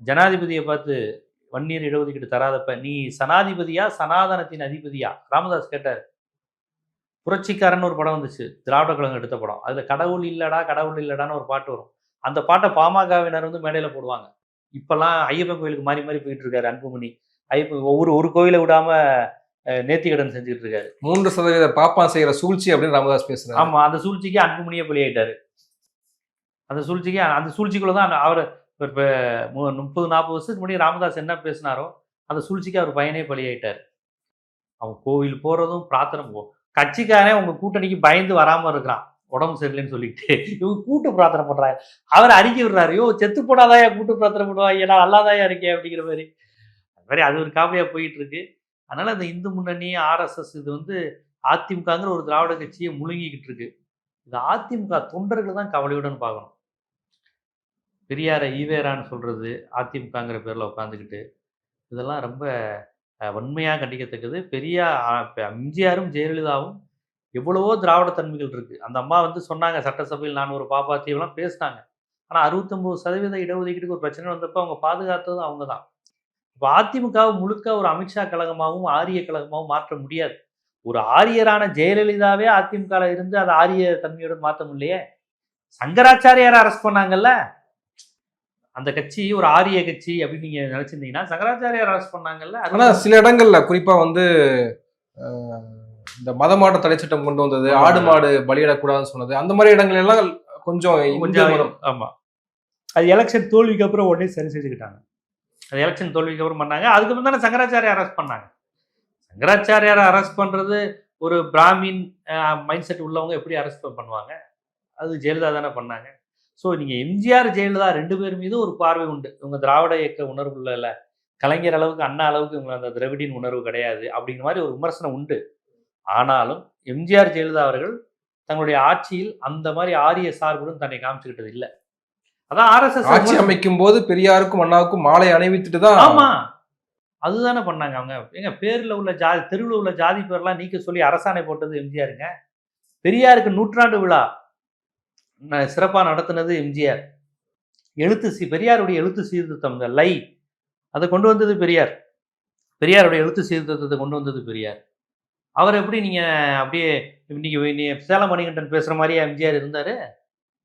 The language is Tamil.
ஜனாதிபதியை பார்த்து வன்னியர் இடஒதுக்கீடு தராதப்ப நீ சனாதிபதியா சனாதனத்தின் அதிபதியா ராமதாஸ் கேட்டார். புரட்சிக்காரன் ஒரு படம் வந்துச்சு, திராவிட கழகம் எடுத்த படம். அதுல கடவுள் இல்லடா கடவுள் இல்லடான்னு ஒரு பாட்டு வரும். அந்த பாட்டை பாமகவினர் வந்து மேடையில போடுவாங்க. இப்பெல்லாம் ஐயப்பன் கோயிலுக்கு மாறி மாறி போயிட்டு இருக்காரு அன்புமணி. ஒரு கோயிலை விடாம நேர்த்திக்கடன் செஞ்சுட்டு இருக்காரு. 3% பாப்பான் செய்யற சூழ்ச்சி அப்படின்னு ராமதாஸ் பேசுறாரு. ஆமா, அந்த சூழ்ச்சிக்கு அன்புமணியே பலியாயிட்டாரு. அந்த சூழ்ச்சிக்குள்ளதான் அவர் இப்ப 30-40 வருஷத்துக்கு முன்னாடி ராமதாஸ் என்ன பேசினாரோ அந்த சூழ்ச்சிக்கு அவர் பையனே பலியாயிட்டார். அவன் கோவில் போறதும் பிரார்த்தனை கட்சிக்காரன் உங்க கூட்டணிக்கு பயந்து வராம இருக்கிறான் உடம்பு சரியில்லைன்னு சொல்லிட்டு இவங்க கூட்டு பிரார்த்தனை பண்றாங்க. அவர் அறிக்கை விடுறாரு, யோ செத்து போடாதாயா கூட்டு பிரார்த்தனை பண்ணுவாங்க, ஏன்னா அல்லாதாயா இருக்கே அப்படிங்கிற மாதிரி அது ஒரு காமெடியா போயிட்டு இருக்கு. அதனால அந்த இந்து முன்னணி RSS இது வந்து அதிமுகங்கிற ஒரு திராவிட கட்சியை முழுங்கிக்கிட்டு இருக்கு. இது அதிமுக தொண்டர்கள் தான் கவலையுடன் பார்க்கணும். பெரியாரை ஈவேரான்னு சொல்றது அதிமுகங்கிற பேர்ல உட்காந்துக்கிட்டு இதெல்லாம் ரொம்ப வன்மையாக கண்டிக்கத்தக்கது. எம்ஜிஆரும் ஜெயலலிதாவும் எவ்வளவோ திராவிட தன்மைகள் இருக்கு. அந்த அம்மா வந்து சொன்னாங்க சட்டசபையில் நான் ஒரு பாப்பாத்தியெல்லாம் பேசினாங்க. ஆனால் 69% இடஒதுக்கீட்டுக்கு ஒரு பிரச்சனை வந்தப்போ அவங்க பாதுகாத்ததும் அவங்க தான். இப்போ அதிமுகவை முழுக்க ஒரு அமித்ஷா கழகமாகவும் ஆரிய கழகமாகவும் மாற்ற முடியாது. ஒரு ஆரியரான ஜெயலலிதாவே அதிமுக இருந்து அதை ஆரிய தன்மையுடன் மாற்ற முடியலையே. சங்கராச்சாரியாரை அரெஸ்ட் பண்ணாங்கல்ல, அந்த கட்சி ஒரு ஆரிய கட்சி அப்படின்னு நீங்க நினைச்சிருந்தீங்கன்னா சங்கராச்சாரியார் அரெஸ்ட் பண்ணாங்கல்ல. ஆனா சில இடங்கள்ல குறிப்பா வந்து இந்த மதமாட்ட தடை சட்டம் கொண்டு வந்தது, ஆடு மாடு பலியிடக்கூடாதுன்னு சொன்னது, அந்த மாதிரி இடங்கள் எல்லாம் கொஞ்சம் ஆமா, அது எலெக்ஷன் தோல்விக்கு அப்புறம் உடனே சரி செஞ்சுக்கிட்டாங்க. அது எலெக்ஷன் தோல்விக்கு அப்புறம் பண்ணாங்க. அதுக்கப்புறம் தானே சங்கராச்சாரியார் அரெஸ்ட் பண்ணாங்க. சங்கராச்சாரியாரை அரெஸ்ட் பண்றது ஒரு பிராமின் மைண்ட் செட் உள்ளவங்க எப்படி அரெஸ்ட் பண்ணுவாங்க? அது ஜெயலலிதா தானே பண்ணாங்க. ஸோ நீங்கள் எம்ஜிஆர் ஜெயலலிதா 2 பேர் மீது ஒரு பார்வை உண்டு. இவங்க திராவிட இயக்க உணர்வு இல்லை, கலைஞர் அளவுக்கு அண்ணா அளவுக்கு இவங்க அந்த திராவிடின் உணர்வு கிடையாது அப்படிங்கிற மாதிரி ஒரு விமர்சனம் உண்டு. ஆனாலும் எம்ஜிஆர் ஜெயலலிதா அவர்கள் தங்களுடைய ஆட்சியில் அந்த மாதிரி ஆரிய சார்புடன் தன்னை காமிச்சுக்கிட்டது இல்லை. அதான் RSS ஆட்சி அமைக்கும் போது பெரியாருக்கும் அண்ணாவுக்கும் மாலை அணிவித்துட்டு தான். ஆமா, அதுதானே பண்ணாங்க. அவங்க எங்க பேர்ல உள்ள ஜாதி, தெருவில் உள்ள ஜாதி பேர்லாம் நீக்க சொல்லி அரசாணை போட்டது எம்ஜிஆருங்க. பெரியாருக்கு 100ஆண்டு விழா சிறப்பாக நடத்தினது எம்ஜிஆர். பெரியாருடைய எழுத்து சீர்திருத்தம், இந்த லை அதை கொண்டு வந்தது பெரியார். பெரியாருடைய எழுத்து சீர்திருத்தத்தை கொண்டு வந்தது பெரியார். அவர் எப்படி நீங்க அப்படியே இன்னைக்கு சேலம் மணிகண்டன் பேசுற மாதிரியே எம்ஜிஆர் இருந்தாரு?